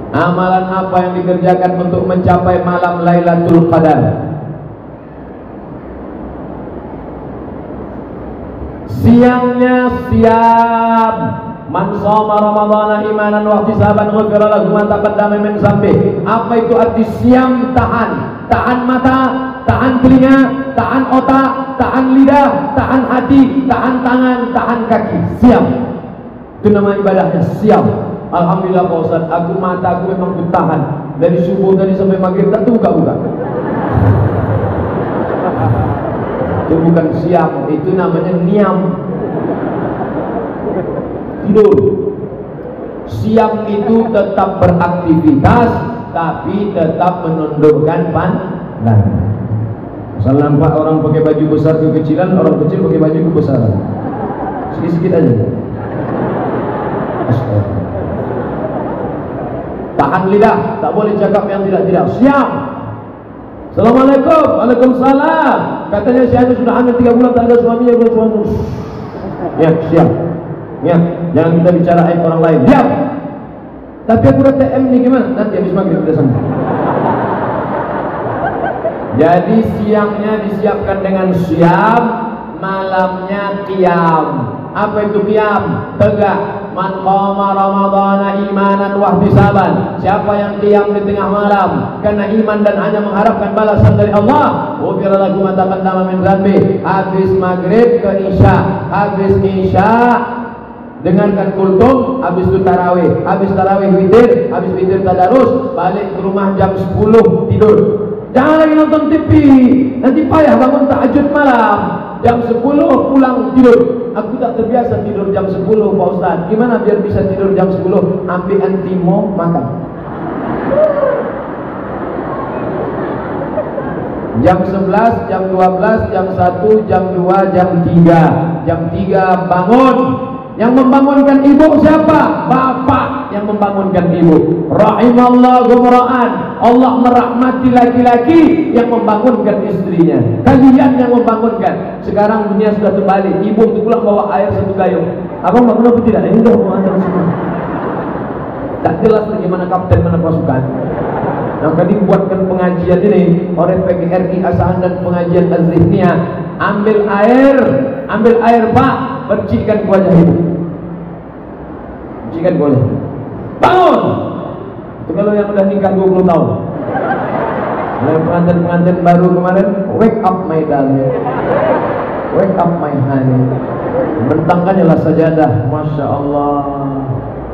Amalan apa yang dikerjakan untuk mencapai malam Lailatul Qadar? Siangnya siam. Man shoma ramadhana imanan wa ihtisaban ghufira lahu ma taqaddama min dzambi. Apa itu arti siam? Tahan. Tahan mata, tahan telinga, tahan otak, tahan lidah, tahan hati, tahan tangan, tahan kaki. Siam. Itu nama ibadahnya, siam. Alhamdulillah Pak Ustaz, aku mata aku memang bertahan dari subuh tadi sampai maghrib tak buka-buka. Itu bukan siam, itu namanya niam. Tidur. Siam itu tetap beraktivitas tapi tetap menundukkan pandangan. Misalnya nampak orang pakai baju besar kekecilan, orang kecil pakai baju kebesaran. Sedikit-sedikit aja. Tahan lidah, tak boleh cakap yang tidak-tidak. Siam. Assalamualaikum, waalaikumsalam. Katanya si Anu sudah hamil 3 bulan tak ada suaminya, belum suami. Ya, siap. Ya, jangan kita bicara aib orang lain. Diam. Tapi aku udah TM nih gimana? Nanti habis maghrib udah sampai. Jadi siangnya disiapkan dengan siam, malamnya qiyam. Apa itu qiyam? Tegak. Man qama ramadhana imanan wa ihtisaban. Siapa yang qiyam di tengah malam karena iman dan hanya mengharapkan balasan dari Allah, ghufira lahu ma taqaddama min dzambi. Habis maghrib ke isya, habis isya dengarkan kultum, habis itu tarawih, habis tarawih witir, habis witir tadarus, balik ke rumah jam 10 tidur. Jangan lagi nonton TV, nanti payah bangun tahajud malam. Jam 10 pulang tidur. Aku tak terbiasa tidur jam 10 Pak Ustaz. Gimana biar bisa tidur jam 10? Ambil antimo, makan. Jam 11, jam 12, jam 1, jam 2, jam 3. Jam 3 bangun. Yang membangunkan ibu siapa? Bapak yang membangunkan ibu. Rahimallahu imra'an. Allah merahmati laki-laki yang membangunkan istrinya. Kalian yang membangunkan. Sekarang dunia sudah terbalik. Ibu itu pulang bawa air 1 gayung. Abang bangun apa tidak? Ini udah mau antar semua. Tak jelas bagaimana kapten mana pasukan. Maka dibuatkan pengajian ini oleh PGRI Asahan dan pengajian Az-Zihniyah. Ambil air Pak, percikan ke wajah ibu. Percikan ke wajah. Bangun. Itu kalau yang udah nikah 20 tahun. Yang pengantin-pengantin baru kemarin, wake up my darling, wake up my honey. Bentangkannya lah sajadah, masya Allah.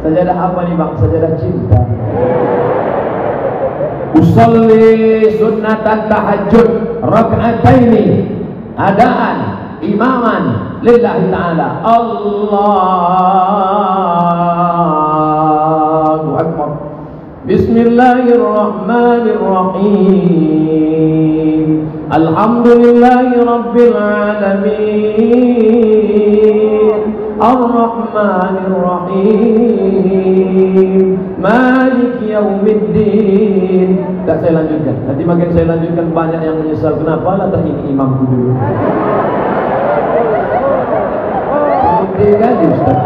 Sajadah apa nih bang? Sajadah cinta. Usolli sunnatan tahajud raka'ataini adaan imaman lillahi ta'ala. Allahu akbar. Bismillahirrahmanirrahim. Alhamdulillahi rabbil alamin. Ar-Rahmanir-Rahim. Malik yaumiddin. Tak saya lanjutkan. Nanti makin saya lanjutkan banyak yang menyesal. Kenapa lah tak ini imamku dulu. Ini kali Ustaz.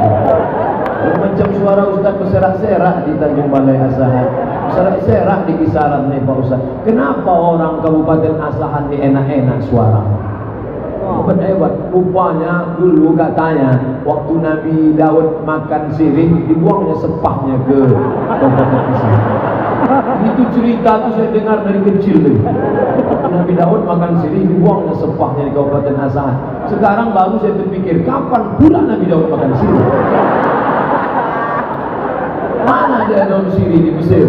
Macam suara Ustaz berserak-serak di Tanjung Balai Asahan. Berserak-serak di kisaran nih Pak Ustaz. Kenapa orang Kabupaten Asahan ini enak-enak suara? Hebat. Rupanya dulu katanya waktu Nabi Daud makan sirih, dibuangnya sepahnya ke Kabupaten Asahan. Itu cerita tuh saya dengar dari kecil tuh. Waktu Nabi Daud makan sirih, dibuangnya sepahnya di Kabupaten Asahan. Sekarang baru saya berpikir, kapan pula Nabi Daud makan sirih? Mana ada daun sirih di Mesir?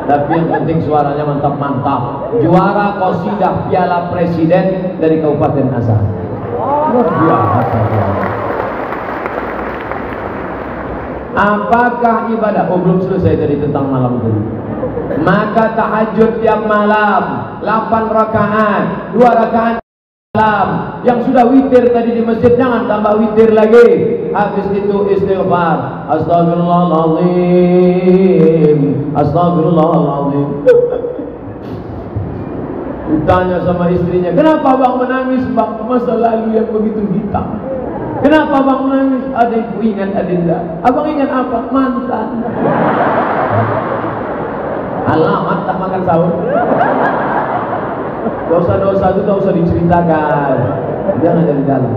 Tapi yang penting suaranya mantap-mantap. Juara qasidah Piala Presiden dari Kabupaten Asahan. Luar biasa. Apakah ibadah? Oh belum selesai tadi tentang malam tadi. Maka tahajud tiap malam 8 rakaat, 2 rakaat malam. Yang sudah witir tadi di masjid jangan tambah witir lagi. Habis itu istighfar. Astagfirullahaladzim, astagfirullahaladzim. Ditanya sama istrinya, kenapa bang menangis bang? Masa lalu yang begitu hitam. Kenapa abang nangis? Adikku ingat Adinda. Abang ingat apa? Mantan. Alamat tak makan sahur. Dosa-dosa itu tak usah diceritakan, jangan dari dalam.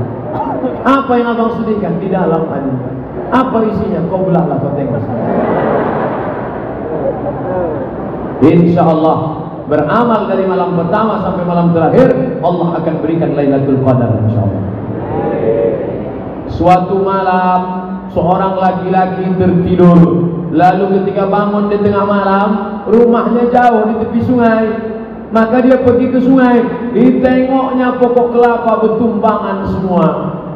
Apa yang abang sedihkan di dalam Adinda? Apa isinya? Kau belahlah kau tengok. Insya Allah beramal dari malam pertama sampai malam terakhir, Allah akan berikan Lailatul Qadar insya Allah. Suatu malam seorang laki-laki tertidur, lalu ketika bangun di tengah malam, rumahnya jauh di tepi sungai. Maka dia pergi ke sungai, ditengoknya pokok kelapa bertumbangan semua.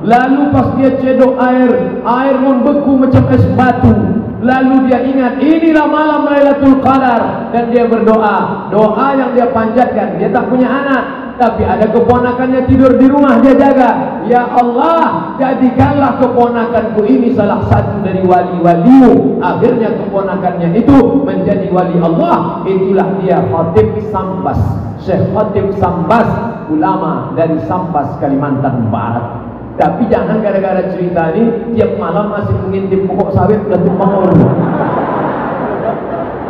Lalu pas dia cedok air membeku macam es batu. Lalu dia ingat, inilah malam Lailatul Qadar, dan dia berdoa. Doa yang dia panjatkan, dia tak punya anak, tapi ada keponakannya tidur di rumah, dia jaga. Ya Allah, jadikanlah keponakanku ini salah satu dari wali-walimu. Akhirnya keponakannya itu menjadi wali Allah. Itulah dia Khatib Sambas, Syekh Khatib Sambas, ulama dari Sambas, Kalimantan Barat. Tapi jangan gara-gara cerita ini tiap malam masih mengintip pokok sawit dan tumbang orang.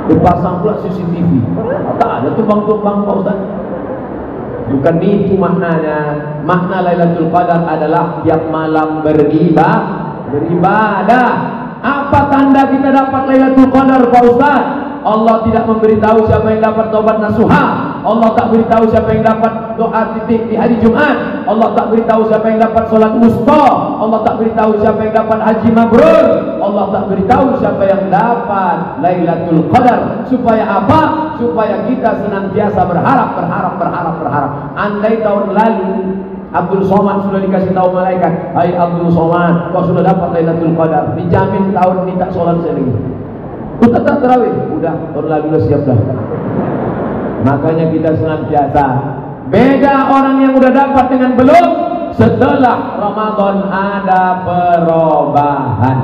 Dipasang pula CCTV. Tak ada tumbang-tumbang Pak Ustaz. Bukan itu maknanya. Makna Lailatul Qadar adalah tiap malam beribadah. Apa tanda kita dapat Lailatul Qadar Pak Ustaz? Allah tidak memberitahu siapa yang dapat taubat nasuha. Allah tak beritahu siapa yang dapat doa titik di hari Jumat. Allah tak beritahu siapa yang dapat solat wusta. Allah tak beritahu siapa yang dapat haji mabrur. Allah tak beritahu siapa yang dapat Lailatul Qadar. Supaya apa? Supaya kita senantiasa berharap. Andai tahun lalu Abdul Somad sudah dikasih tahu malaikat, hai Abdul Somad, kau sudah dapat Lailatul Qadar, dijamin tahun ini tak solat saya lagi. Ustaz tak terawih, udah tahun lalu dah siap dah. Makanya kita senantiasa beda orang yang udah dapat dengan belum. Setelah Ramadan ada perubahan.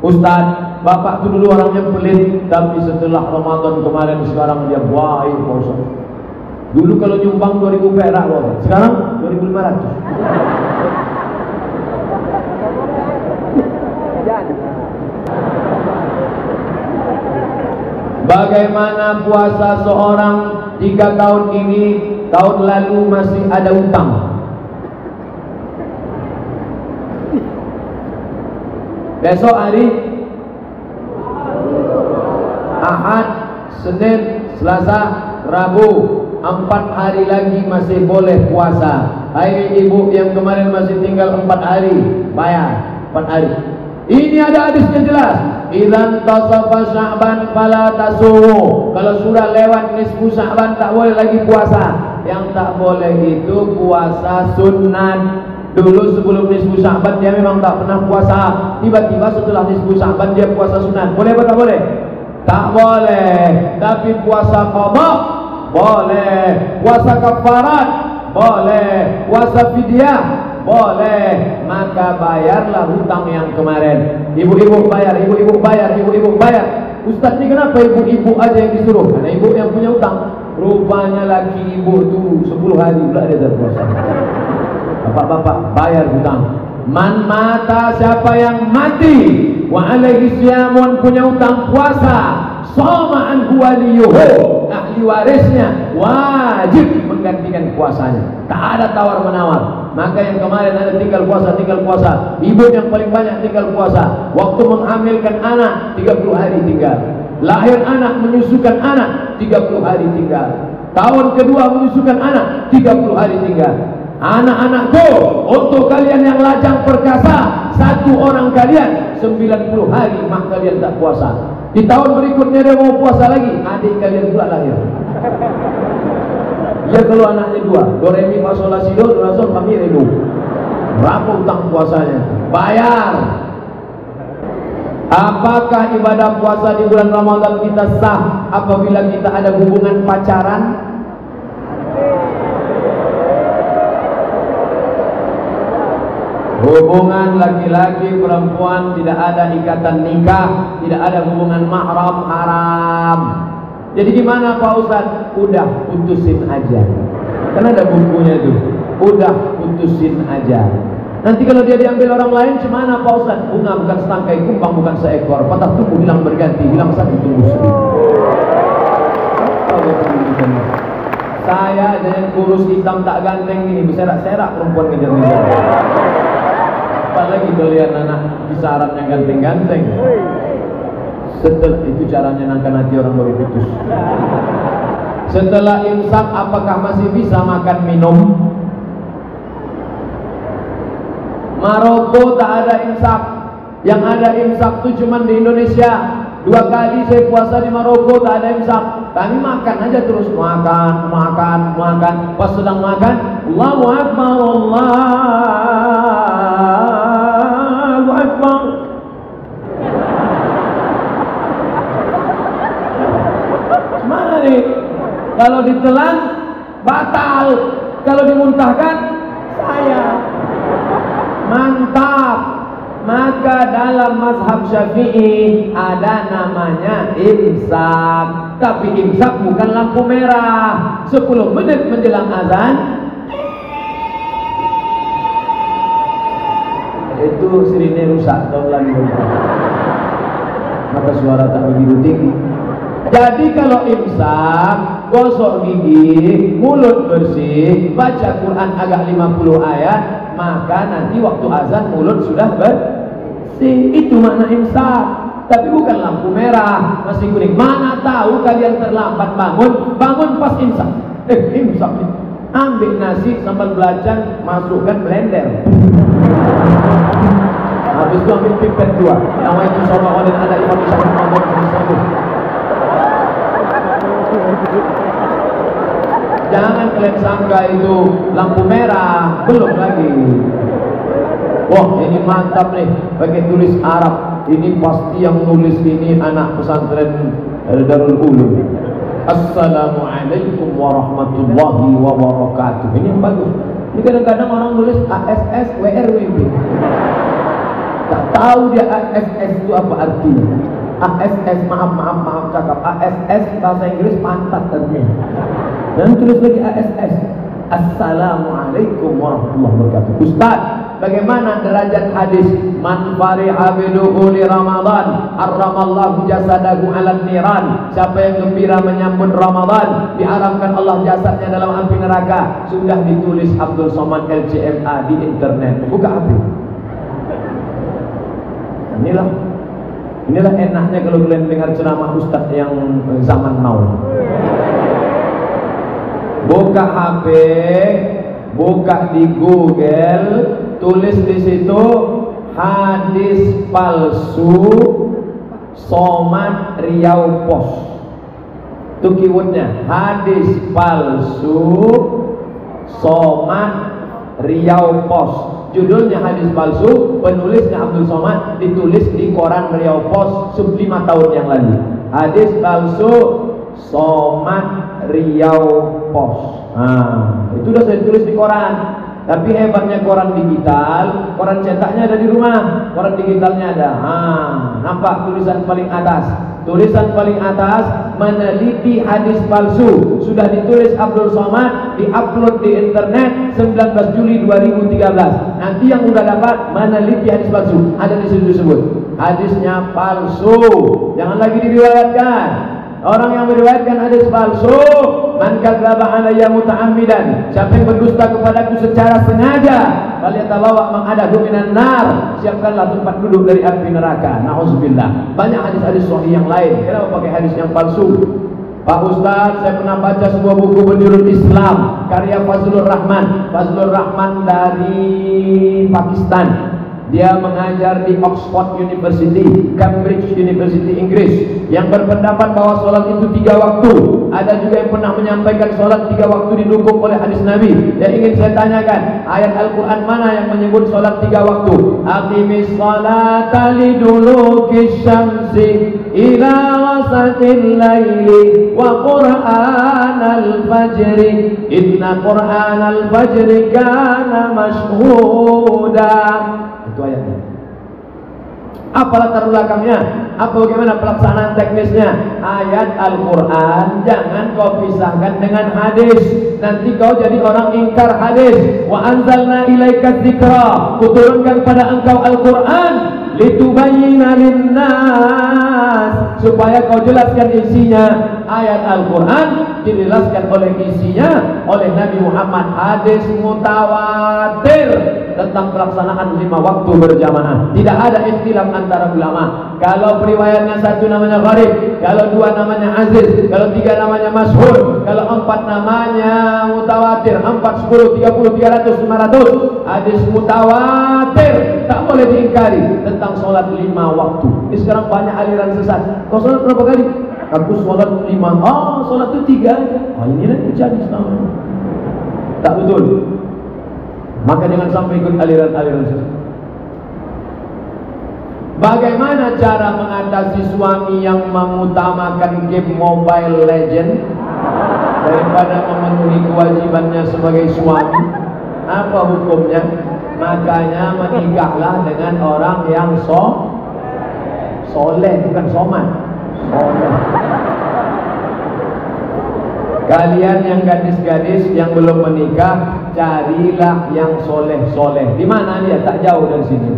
Ustaz, bapak tu dulu orangnya pelit, tapi setelah Ramadan kemarin sekarang dia baik Pak Ustaz. Dulu kalau nyumbang 2000 perak Pak Ustaz, sekarang 2500. Bagaimana puasa seorang jika tahun ini, tahun lalu masih ada utang? Besok hari Ahad, Senin, Selasa, Rabu, 4 hari lagi masih boleh puasa. Hai ibu yang kemarin masih tinggal 4 hari, bayar 4 hari. Ini ada hadisnya jelas. Idzan tasafa Sya'ban fala tasumu. Kalau sudah lewat nisfu Sya'ban tak boleh lagi puasa. Yang tak boleh itu puasa sunat. Dulu sebelum nisfu Sya'ban dia memang tak pernah puasa. Tiba-tiba setelah nisfu Sya'ban dia puasa sunat. Boleh apa tak boleh? Tak boleh. Tapi puasa qadha boleh. Puasa kafarat boleh. Puasa fidyah boleh. Maka bayarlah hutang yang kemarin. Ibu-ibu bayar, ibu-ibu bayar, ibu-ibu bayar. Ustaz ni kenapa ibu-ibu aja yang disuruh? Karena ibu yang punya hutang. Rupanya laki ibu tu 10 hari pula dia berpuasa. Bapak-bapak bayar hutang. Man mata, siapa yang mati wa alaihi siyamun, punya hutang puasa, sama anhu waliyuhu, ahli warisnya wajib menggantikan puasanya. Tak ada tawar menawar. Maka yang kemarin ada tinggal puasa. Ibu yang paling banyak tinggal puasa. Waktu menghamilkan anak 30 hari tinggal. Lahir anak, menyusukan anak 30 hari tinggal. Tahun kedua menyusukan anak 30 hari tinggal. Anak-anakku, untuk kalian yang lajang perkasa, satu orang kalian 90 hari mak kalian tak puasa. Di tahun berikutnya dia mau puasa lagi, adik kalian pula lahir. Ya kalau anaknya 2, do re mi fa sol la si do la sol fa mi re do. Berapa utang puasanya? Bayar. Apakah ibadah puasa di bulan Ramadan kita sah apabila kita ada hubungan pacaran? Hubungan laki-laki perempuan tidak ada ikatan nikah, tidak ada hubungan mahram, haram. Jadi gimana Pak Ustaz? Udah putusin aja. Kan ada bukunya tuh. Udah putusin aja. Nanti kalau dia diambil orang lain, gimana Pak Ustaz? Bunga bukan setangkai, kumbang bukan seekor, patah tumbuh hilang berganti, hilang satu tumbuh seribu. Saya aja yang kurus hitam tak ganteng ini, berserak-serak perempuan ngejar-ngejar. Apalagi kalian anak kisaran yang ganteng-ganteng. Setelah itu caranya nangkan hati orang baru putus. Setelah imsak, apakah masih bisa makan minum? Maroko tak ada imsak. Yang ada imsak itu cuma di Indonesia. 2 kali saya puasa di Maroko tak ada imsak. Kami makan aja terus, makan. Pas sedang makan, Allahu Akbar, Allahu Akbar. Mana nih? Kalau ditelan batal, kalau dimuntahkan saya. Mantap. Maka dalam mazhab Syafi'i ada namanya imsak. Tapi imsak bukan lampu merah. 10 menit menjelang azan itu sirine rusak, tahun lagi. Maka suara tak begitu tinggi. Jadi kalau imsak, gosok gigi, mulut bersih, baca Quran agak 50 ayat, maka nanti waktu azan mulut sudah bersih. Itu makna imsak. Tapi bukan lampu merah, masih kuning. Mana tahu kalian terlambat bangun pas imsak. Imsak. Ambil nasi sambal belacan, masukkan blender. Habis itu ambil pipet 2. Nama itu sallallahu alaihi ada imam syarif Muhammad SAW. Jangan kalian sangka itu lampu merah, belum lagi. Wah, ini mantap nih, pakai tulis Arab. Ini pasti yang nulis ini anak pesantren Darul Ulum. Assalamualaikum warahmatullahi wabarakatuh. Ini yang bagus. Ini kadang-kadang orang nulis ASS WRWB. Tak tahu dia ASS itu apa artinya. ASS, maaf cakap ASS bahasa Inggris pantat artinya. Dan tulis lagi ASS. Assalamualaikum warahmatullahi wabarakatuh. Ustaz, bagaimana derajat hadis man fariha bidukhuli Ramadan harramallahu jasadahu 'alan niran? Siapa yang gembira menyambut Ramadan, diharamkan Allah jasadnya dalam api neraka. Sudah ditulis Abdul Somad LCMA di internet. Buka api. Inilah enaknya kalau kalian dengar ceramah ustaz yang zaman now. Buka HP, buka di Google, tulis di situ hadis palsu Somad Riau Pos. Itu keywordnya, hadis palsu Somad Riau Pos. Judulnya hadis palsu, penulisnya Abdul Somad, ditulis di koran Riau Pos 5 tahun yang lalu. Hadis palsu Somad Riau Pos. Itu udah saya tulis di koran. Tapi hebatnya koran digital, koran cetaknya ada di rumah, koran digitalnya ada. Nampak tulisan paling atas. Tulisan paling atas, meneliti hadis palsu. Sudah ditulis Abdul Somad, diupload di internet 19 Juli 2013. Nanti yang udah dapat meneliti hadis palsu, ada di situ disebut hadisnya palsu. Jangan lagi diriwayatkan. Orang yang meriwayatkan hadis palsu, man kadzdzaba alayya muta'ammidan, siapa yang berdusta kepadaku secara sengaja, falyatabawa maq'adahu minan nar, siapkanlah tempat duduk dari api neraka. Nauzubillah. Banyak hadis-hadis sahih yang lain. Kenapa pakai hadis yang palsu? Pak Ustaz, saya pernah baca sebuah buku Bendurul Islam karya Fazlur Rahman. Fazlur Rahman dari Pakistan. Dia mengajar di Oxford University, Cambridge University, Inggris, yang berpendapat bahwa sholat itu 3 waktu. Ada juga yang pernah menyampaikan sholat 3 waktu didukung oleh hadis Nabi. Yang ingin saya tanyakan, ayat Al-Quran mana yang menyebut sholat 3 waktu? Aqimis sholata liduluki syamsi ila wasatil laili wa qur'anal fajri inna qur'anal fajri kana mashhuda. Itu ayatnya. Apa latar belakangnya? Apa bagaimana pelaksanaan teknisnya? Ayat Al-Quran jangan kau pisahkan dengan hadis. Nanti kau jadi orang ingkar hadis. Wa anzalna ilaika dzikra, kuturunkan pada engkau Al-Quran litubayyina linnas, supaya kau jelaskan isinya. Ayat Al-Quran dijelaskan oleh isinya oleh Nabi Muhammad. Hadis mutawatir tentang pelaksanaan 5 waktu berjamaah. Tidak ada ikhtilaf antara ulama. Kalau periwayatnya 1 namanya gharib, kalau 2 namanya aziz, kalau 3 namanya masyhur, kalau 4 namanya mutawatir, 4, 10, 30, 300, 500. Hadis mutawatir tak boleh diingkari tentang sholat 5 waktu. Ini sekarang banyak aliran sesat. Kau sholat berapa kali? Aku sholat 5. Sholat itu 3 aja. Inilah terjadi selama. Tak betul. Maka jangan sampai ikut aliran-aliran sesat. Bagaimana cara mengatasi suami yang mengutamakan game Mobile Legend daripada memenuhi kewajibannya sebagai suami? Apa hukumnya? Makanya menikahlah dengan orang yang soleh, bukan soman. Soleh. Kalian yang gadis-gadis yang belum menikah, carilah yang soleh-soleh. Di mana dia? Tak jauh dari sini.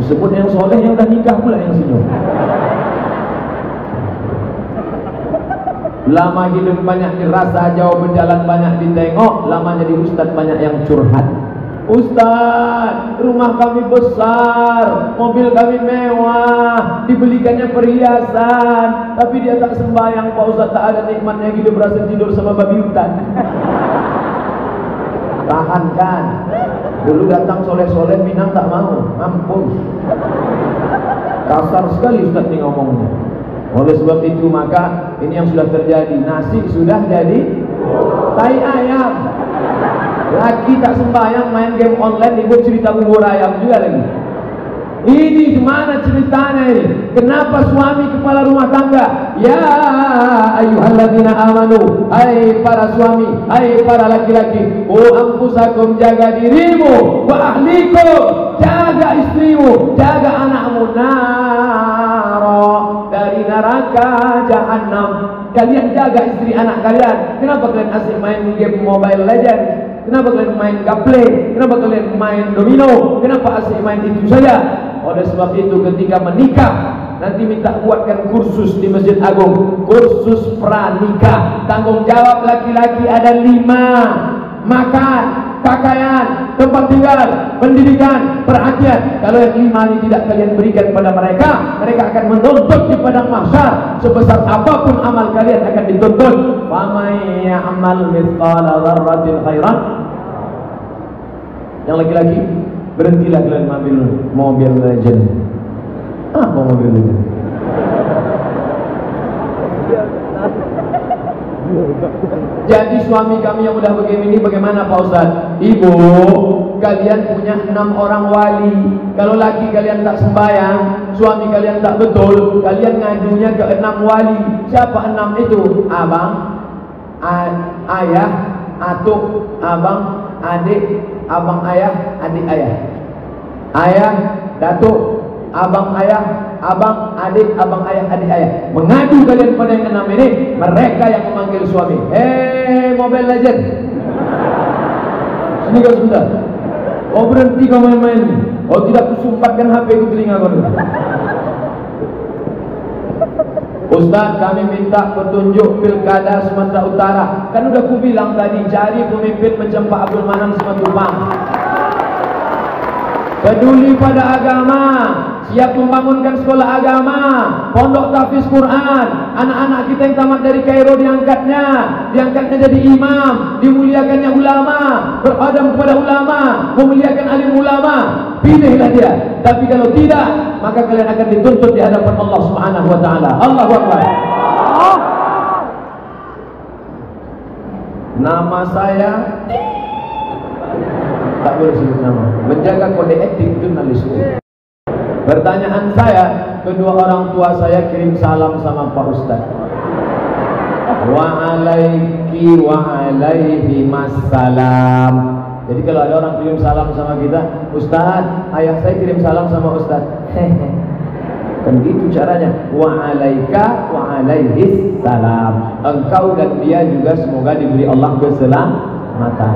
Disebut yang soleh yang udah nikah pula yang senyum. Lama hidup banyak dirasa, jauh berjalan banyak ditengok. Lama jadi ustaz banyak yang curhat. Ustaz, rumah kami besar, mobil kami mewah, dibelikannya perhiasan, tapi dia tak sembahyang Pak Ustaz. Tak ada nikmatnya hidup, berasa tidur sama babi hutan. Tahan kan. Dulu datang soleh-soleh Minang tak mau, mampus. Kasar sekali Ustaz ini ngomongnya. Oleh sebab itu maka ini yang sudah terjadi. Nasi sudah jadi tai ayam. Laki tak sembahyang, main game online, ibu cerita bubur ayam juga lagi. Ini gimana ceritanya ini? Kenapa suami kepala rumah tangga? Ya ayyuhalladzina amanu, hai para suami, hai para laki-laki, anfusakum, jaga dirimu, wa ahlikum, jaga istrimu, jaga anakmu, naro, dari neraka jahanam. Kalian jaga istri anak kalian. Kenapa kalian asik main game Mobile Legends? Kenapa kalian main gaple? Kenapa kalian main domino? Kenapa asik main itu saja? Oleh sebab itu ketika menikah, nanti minta buatkan kursus di Masjid Agung, kursus pranikah. Tanggung jawab laki-laki ada 5: makan, pakaian, tempat tinggal, pendidikan, perhatian. Kalau yang 5 ini tidak kalian berikan pada mereka, mereka akan menuntut di padang mahsyar. Sebesar apapun amal kalian akan dituntut. Faman ya'mal mithqala dzarratin khairan. Yang laki-laki, berhentilah kalian mengambil Mobile Legend. Apa Mobile Legend? Jadi suami kami yang udah begini bagaimana Pak Ustaz? Ibu, kalian punya 6 orang wali. Kalau laki kalian tak sembahyang, suami kalian tak betul, kalian ngadunya ke 6 wali. Siapa 6 itu? Abang, ayah, atuk, abang, adik, abang ayah, adik ayah. Ayah, datuk, abang ayah, abang, adik, abang ayah, adik ayah. Mengadu kalian pada yang 6 ini, mereka yang memanggil suami. Mobile Legend, sini kau sebentar. Oh berhenti kau main-main ni. Oh tidak, kusumpatkan HP ku telinga kau ni. Ustaz, kami minta petunjuk pilkada Sumatera Utara. Kan udah ku bilang tadi, cari pemimpin macam Pak Abdul Manan Simatupang. Peduli pada agama, siap membangunkan sekolah agama, pondok tahfiz Quran. Anak-anak kita yang tamat dari Kairo diangkatnya jadi imam, dimuliakannya ulama, beradab kepada ulama, memuliakan alim ulama. Pilihlah dia. Tapi kalau tidak, maka kalian akan dituntut di hadapan Allah Subhanahu wa taala. Allahu Akbar. Nama saya tak boleh sebut nama. Menjaga kode etik jurnalistik. Pertanyaan saya, kedua orang tua saya kirim salam sama Pak Ustaz. Wa alaiki wa alaihi massalam. Jadi kalau ada orang kirim salam sama kita, Ustaz, ayah saya kirim salam sama Ustaz. Kan gitu caranya. Wa alaika wa alaihis salam. Engkau dan dia juga semoga diberi Allah keselamatan.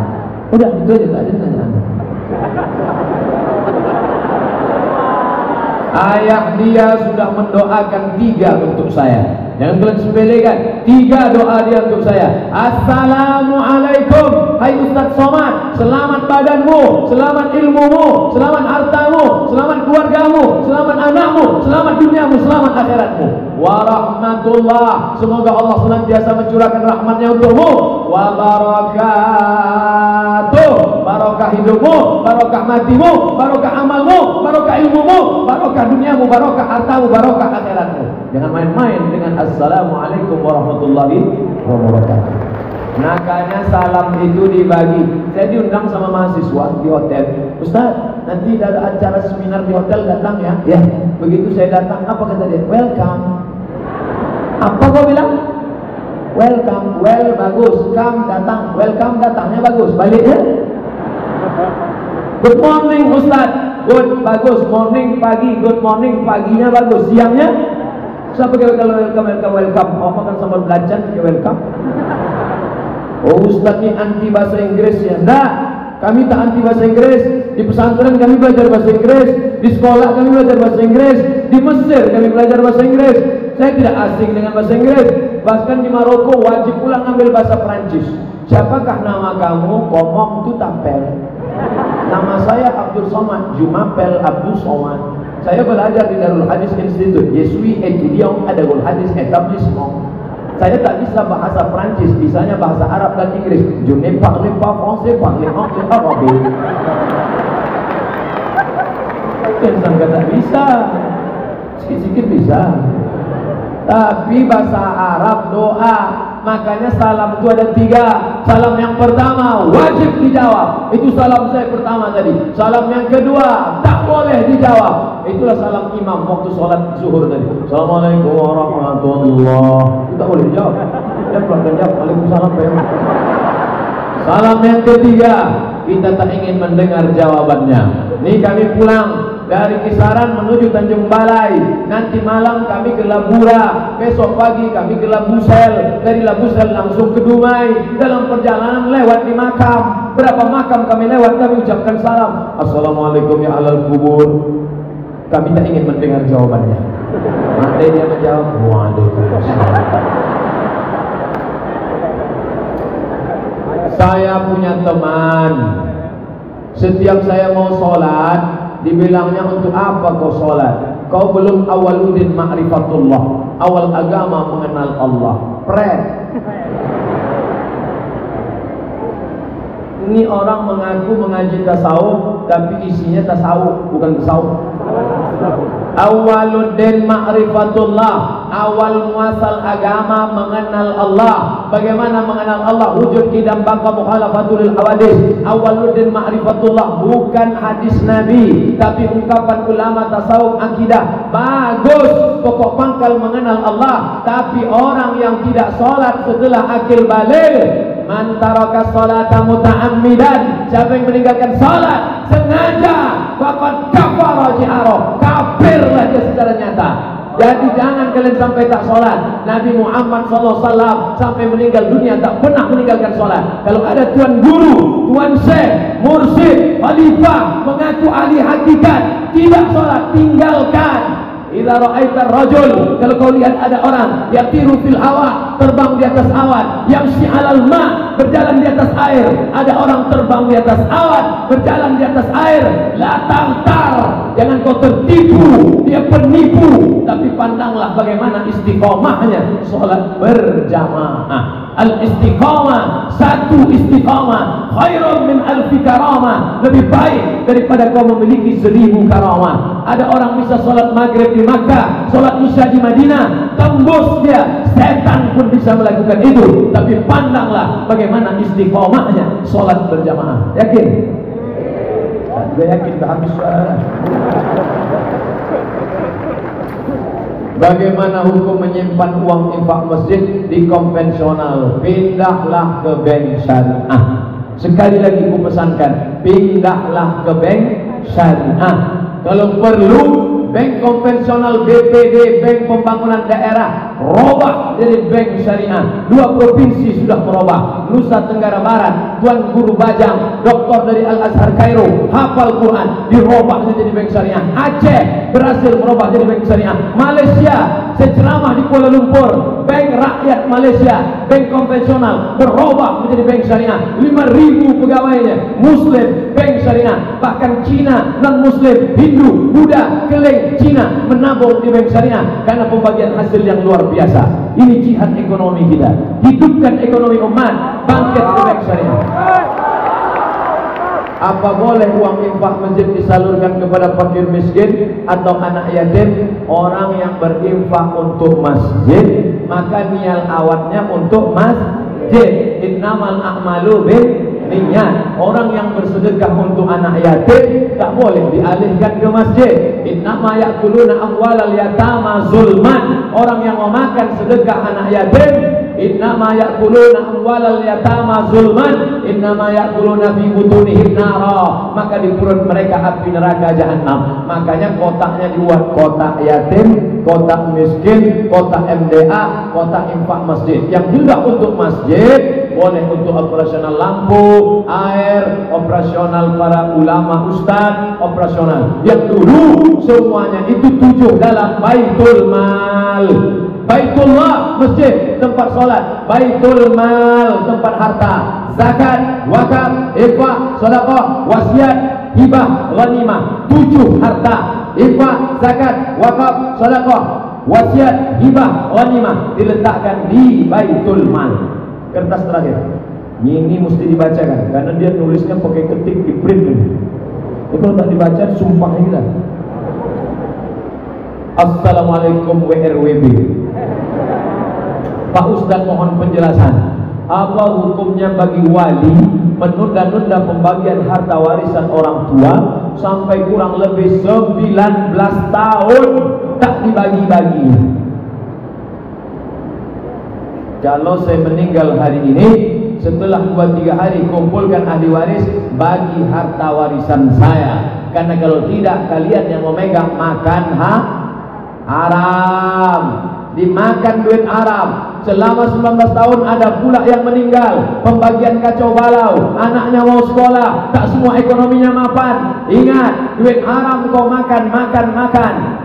Udah itu aja, tak ada nanya. Ayah dia sudah mendoakan 3 untuk saya. Jangan kalian sepelekan, 3 doa dia untuk saya. Assalamualaikum, hai Ustaz Somad, selamat badanmu, selamat ilmumu, selamat hartamu, selamat keluargamu, selamat anakmu, selamat duniamu, selamat akhiratmu. Warahmatullah, semoga Allah senantiasa mencurahkan rahmatnya untukmu. Wabarakatuh, barokah hidupmu, barokah matimu, barokah amalmu, barokah ilmumu, barokah duniamu, barokah hartamu, barokah akhiratmu. Jangan main-main dengan assalamualaikum warahmatullahi wabarakatuh. Makanya salam itu dibagi. Saya diundang sama mahasiswa di hotel. Ustaz, nanti ada acara seminar di hotel, datang ya. Ya, begitu saya datang, apa kata dia? Welcome. Apa kau bilang? Welcome, well bagus, come datang, welcome datangnya bagus, balik ya. Good morning Ustaz, good bagus, morning pagi, good morning paginya bagus, siangnya siapa kalau welcome, oh makan sambal belacan welcome. Oh Ustaz ini anti bahasa Inggris ya? Enggak, kami tak anti bahasa Inggris. Di pesantren kami belajar bahasa Inggris, di sekolah kami belajar bahasa Inggris, di Mesir kami belajar bahasa Inggris. Saya tidak asing dengan bahasa Inggris. Bahkan di Maroko wajib pulang ambil bahasa Perancis. Siapakah nama kamu? Komong tu tampel. Nama saya Abdul Somad, Jumapel Abdul Somad. Saya belajar di Darul Hadis Institute. Je suis étudiant à Darul Hadis Établissement. Saya tak bisa bahasa Perancis, bisanya bahasa Arab dan Inggris. Je ne parle pas français, parle anglais, arabe. Insan tak bisa, sikit-sikit bisa. Tapi bahasa Arab doa, makanya salam itu ada 3. Salam yang pertama wajib dijawab, itu salam saya pertama tadi. Salam yang kedua tak boleh dijawab, itulah salam imam waktu sholat zuhur tadi. Assalamualaikum warahmatullahi, itu tak boleh dijawab. Dia pelan jawab, waalaikumsalam. Salam yang ketiga kita tak ingin mendengar jawabannya. Nih kami pulang dari Kisaran menuju Tanjung Balai, nanti malam kami ke Labura, besok pagi kami ke Labusel, dari Labusel langsung ke Dumai. Dalam perjalanan lewat di makam, berapa makam kami lewat, kami ucapkan salam, assalamualaikum ya ahlal kubur. Kami tak ingin mendengar jawabannya. Nanti dia menjawab, waalaikumsalam. Saya punya teman, setiap saya mau sholat dibilangnya, untuk apa kau sholat? Kau belum awaludin ma'rifatullah, awal agama mengenal Allah. Pret. Ini orang mengaku mengaji tasawuf, tapi isinya tasawuf, bukan tasawuf. Awaludin ma'rifatullah, awal muasal agama mengenal Allah. Bagaimana mengenal Allah? Wujud kidam baka mukhalafatul hawadis. Awaludin ma'rifatullah, bukan hadis Nabi, tapi ungkapan ulama tasawuf akidah. Bagus, pokok pangkal mengenal Allah. Tapi orang yang tidak sholat setelah akil balik, man taraka sholata muta'ammidan, siapa yang meninggalkan sholat sengaja, faqad kafara jihara, kafirlah dia secara nyata. Jadi jangan kalian sampai tak sholat. Nabi Muhammad SAW sampai meninggal dunia tak pernah meninggalkan sholat. Kalau ada tuan guru, tuan syekh, mursyid, khalifah mengaku ahli hakikat tidak sholat, tinggalkan. Idza ra'aita rajul, kalau kau lihat ada orang yatiru fil hawa, terbang di atas awan, yamshi 'alal ma, berjalan di atas air. Ada orang terbang di atas awan, berjalan di atas air. La tartar, jangan kau tertipu, dia penipu. Tapi pandanglah bagaimana istiqomahnya salat berjamaah. Al-istiqamah, satu istiqamah khairun min alfi karamah, lebih baik daripada kau memiliki 1000 karamah. Ada orang bisa sholat maghrib di Makkah, sholat isya di Madinah, tembus dia, setan pun bisa melakukan itu. Tapi pandanglah bagaimana istiqamahnya sholat berjamaah. Yakin? Juga yakin tak habis suara. Bagaimana hukum menyimpan uang infak masjid di konvensional? Pindahlah ke bank syariah. Sekali lagi ku pesankan, pindahlah ke bank syariah. Kalau perlu bank konvensional BPD, bank pembangunan daerah, robah jadi bank syariah. 2 provinsi sudah merubah. Nusa Tenggara Barat, Tuan Guru Bajang, doktor dari Al-Azhar Kairo, hafal Quran, dirubah jadi bank syariah. Aceh berhasil merubah jadi bank syariah. Malaysia, saya ceramah di Kuala Lumpur, bank rakyat Malaysia, bank konvensional berubah menjadi bank syariah. 5.000 pegawainya Muslim, bank syariah. Bahkan Cina, non-Muslim, Hindu, Buddha, Keleng, Cina menabung di bank syariah karena pembagian hasil yang luar biasa. Ini jihad ekonomi kita. Hidupkan ekonomi umat, bangkit di bank syariah. Apa boleh uang infak masjid disalurkan kepada fakir miskin atau anak yatim? Orang yang berinfak untuk masjid, maka niat awalnya untuk masjid. Innamal a'malu niat. Orang yang bersedekah untuk anak yatim tak boleh dialihkan ke masjid. Innama ya'kuluna amwalal yatama zulman. Orang yang memakan sedekah anak yatim, innama ya'kuluna amwalal yatama zulman, innama ya'kuluna fi butunihim nara. Maka di perut mereka api neraka jahanam. Makanya kotaknya dibuat kotak yatim, kotak miskin, kotak MDA, kotak infak masjid. Yang juga untuk masjid boleh untuk operasional lampu, air, operasional para ulama, ustaz, operasional. Yang dulu semuanya itu 7 dalam baitul mal. Baitullah, masjid, tempat solat. Baitul mal, tempat harta. Zakat, wakaf, infak, sedekah, wasiat, hibah, ghanimah. 7 harta. Infak, zakat, wakaf, sedekah, wasiat, hibah, ghanimah diletakkan di baitul mal. Kertas terakhir ini mesti dibacakan karena dia nulisnya pakai ketik di print ini. Kalau tak dibaca sumpah kita. Assalamualaikum WRWB. Pak Ustaz mohon penjelasan. Apa hukumnya bagi wali menunda-nunda pembagian harta warisan orang tua sampai kurang lebih 19 tahun tak dibagi-bagi? Kalau saya meninggal hari ini, setelah 2-3 hari kumpulkan ahli waris, bagi harta warisan saya. Karena kalau tidak, kalian yang memegang makan haram, dimakan duit haram. Selama 19 tahun ada pula yang meninggal, pembagian kacau balau, anaknya mau sekolah, tak semua ekonominya mapan. Ingat, duit haram kau makan.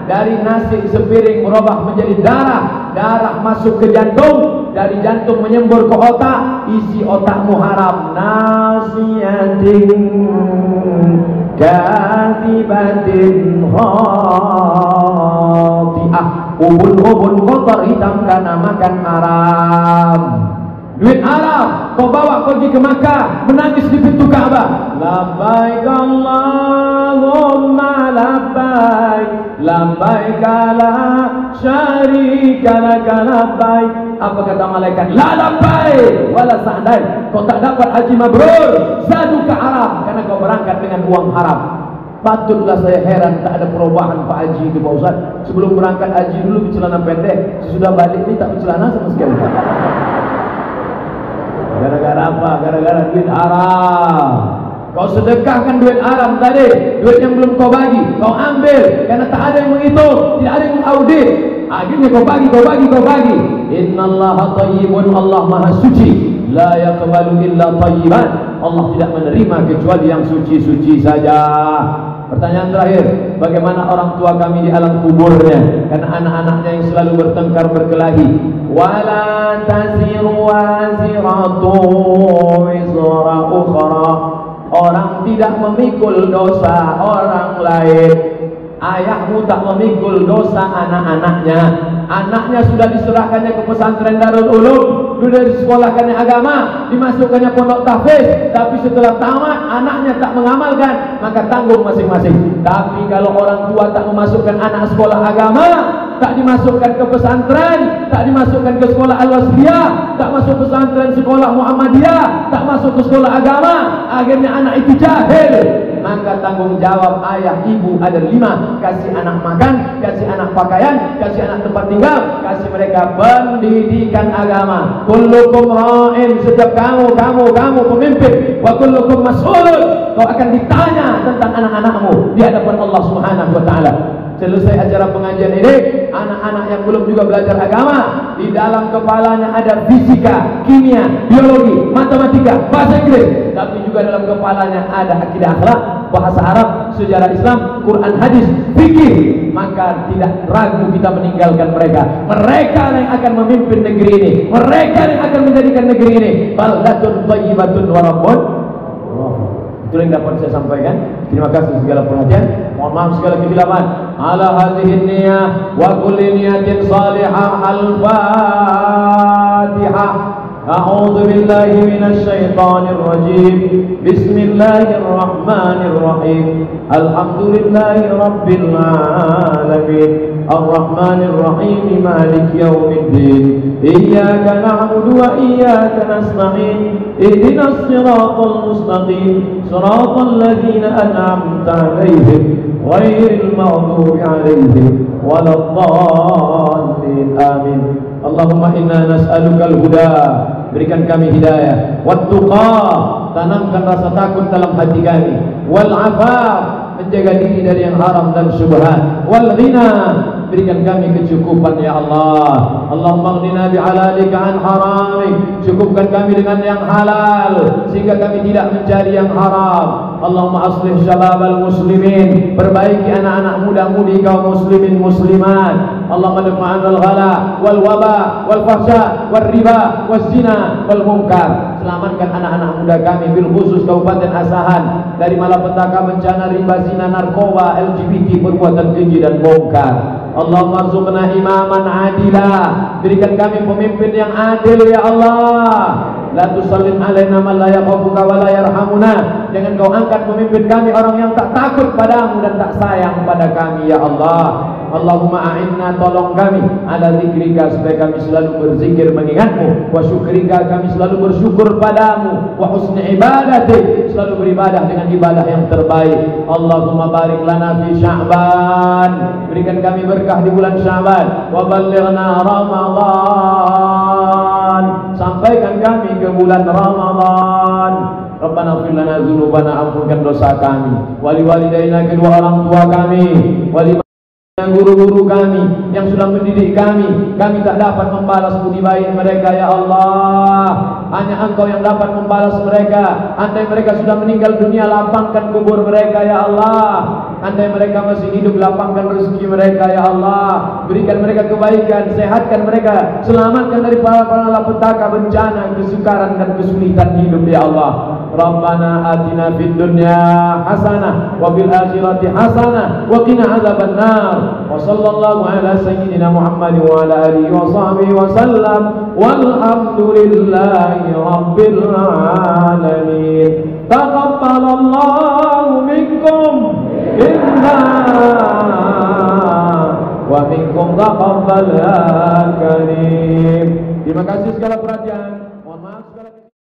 Dari nasi sepiring berubah menjadi darah, darah masuk ke jantung, dari jantung menyembur ke otak, isi otakmu haram. Nasiyatin katibatin khati'ah, ubun-ubun kotor hitam karena makan haram. Duit haram kau bawa pergi ke Makkah, menangis di pintu Ka'bah. Labbaik Allahumma labbaik, labbaik la syarika laka labbaik. Apa kata malaikat? La labbaik wala sa'daik. Kau tak dapat haji mabrur, zaduka haram, karena kau berangkat dengan uang haram. Patutlah saya heran tak ada perubahan Pak Haji itu Pak Ustaz. Sebelum berangkat haji dulu bercelana pendek, sesudah balik ini tak bercelana sama sekali. Gara-gara apa? Gara-gara duit haram. Kau sedekahkan duit haram tadi, duit yang belum kau bagi, kau ambil karena tak ada yang menghitung, tidak ada yang mengaudit. Akhirnya kau bagi. Innallaha thayyibun, Allah Maha Suci. La yaqbalu illa thayyiban. Allah tidak menerima kecuali yang suci-suci saja. Pertanyaan terakhir, bagaimana orang tua kami di alam kuburnya? Karena anak-anaknya yang selalu bertengkar berkelahi. Wala taziru waziratu wizra ukhra. Orang tidak memikul dosa orang lain. Ayahmu tak memikul dosa anak-anaknya. Anaknya sudah diserahkannya ke pesantren Darul Ulum, sudah disekolahkannya agama, dimasukkannya pondok tahfiz, tapi setelah tamat anaknya tak mengamalkan, maka tanggung masing-masing. Tapi kalau orang tua tak memasukkan anak sekolah agama, tak dimasukkan ke pesantren, tak dimasukkan ke sekolah Al-Wasliyah, tak masuk pesantren sekolah Muhammadiyah, tak masuk ke sekolah agama, akhirnya anak itu jahil, maka tanggung jawab ayah ibu ada 5. Kasih anak makan, kasih anak pakaian, kasih anak tempat tinggal, kasih mereka pendidikan agama. Kullukum ra'in, setiap kamu pemimpin, wa kullukum mas'ulun, kau akan ditanya tentang anak-anakmu di hadapan Allah Subhanahu wa taala. Selesai acara pengajian ini, anak-anak yang belum juga belajar agama, di dalam kepalanya ada fisika, kimia, biologi, matematika, bahasa Inggris, tapi juga dalam kepalanya ada akidah akhlak, bahasa Arab, sejarah Islam, Quran, hadis, fikih. Maka tidak ragu kita meninggalkan mereka. Mereka yang akan memimpin negeri ini, mereka yang akan menjadikan negeri ini baldatun thayyibatun wa rabbun. Itu yang dapat saya sampaikan. Terima kasih segala perhatian. Mohon maaf segala kekhilafan. Ala hadhihi niyyah wa kulli niyatin salihah. Al-Fatihah. A'udzu billahi minasy syaithanir rajim. Bismillahirrahmanir rahim. Alhamdulillahi rabbil alamin. Ar-Rahmanir Rahim. Maliki yaumiddin. Iyyaka na'budu wa iyyaka nasta'in. Ihdinas siratal mustaqim. Siratal ladzina an'amta 'alaihim ghairil maghdubi 'alaihim waladdallin. Amin. Allahumma inna nas'alukal huda, berikan kami hidayah, wat-tuqa, tanamkan rasa takut dalam hati kami, wal afaf, menjaga diri dari yang haram dan syubhat, wal ghina, berikan kami kecukupan ya Allah. Allahumma aghnina bihalalika an haramik, cukupkan kami dengan yang halal sehingga kami tidak mencari yang haram. Allahumma aslih syababal muslimin, perbaiki anak-anak muda-mudi kaum muslimin muslimat. Allahumma dafa'anal ghala wal waba wal fahsya wal riba wal zina wal munkar. Selamatkan anak-anak muda kami bil khusus Kabupaten Asahan dari malapetaka, bencana, riba, zina, narkoba, LGBT, perbuatan keji dan munkar. Allahumma arzuqna imaman adila, berikan kami pemimpin yang adil ya Allah. La tusallim alaina man la yakhafuka wa la yarhamuna, jangan kau angkat pemimpin kami orang yang tak takut padamu dan tak sayang pada kami ya Allah. Allahumma a'inna, tolong kami ala zikrika, supaya kami selalu berzikir mengingatmu, wa syukrika, kami selalu bersyukur padamu, wa husni ibadatik, selalu beribadah dengan ibadah yang terbaik. Allahumma barik lana fi Sya'ban, berikan kami berkah di bulan Sya'ban, wa ballighna Ramadan, sampaikan kami ke bulan Ramadan. Rabbana ighfir lana dzunubana, ampunkan dosa kami, wali walidaina, kedua orang tua kami, wali guru-guru kami yang sudah mendidik kami. Kami tak dapat membalas budi baik mereka ya Allah, hanya Engkau yang dapat membalas mereka. Andai mereka sudah meninggal dunia, lapangkan kubur mereka ya Allah. Andai mereka masih hidup, lapangkan rezeki mereka ya Allah. Berikan mereka kebaikan, sehatkan mereka, selamatkan dari para malapetaka, bencana, kesukaran dan kesulitan hidup ya Allah. Rabbana atina fid dunya hasanah wa fil akhirati hasanah wa qina adzabannar. Wa sallallahu ala sayyidina Muhammad wa ala alihi wa sahbihi wa sallam, walhamdulillahi rabbil alamin. Taqabbalallahu minkum inna wa minkum taqabbal ya karim. Terima kasih segala perhatian. Mohon maaf segala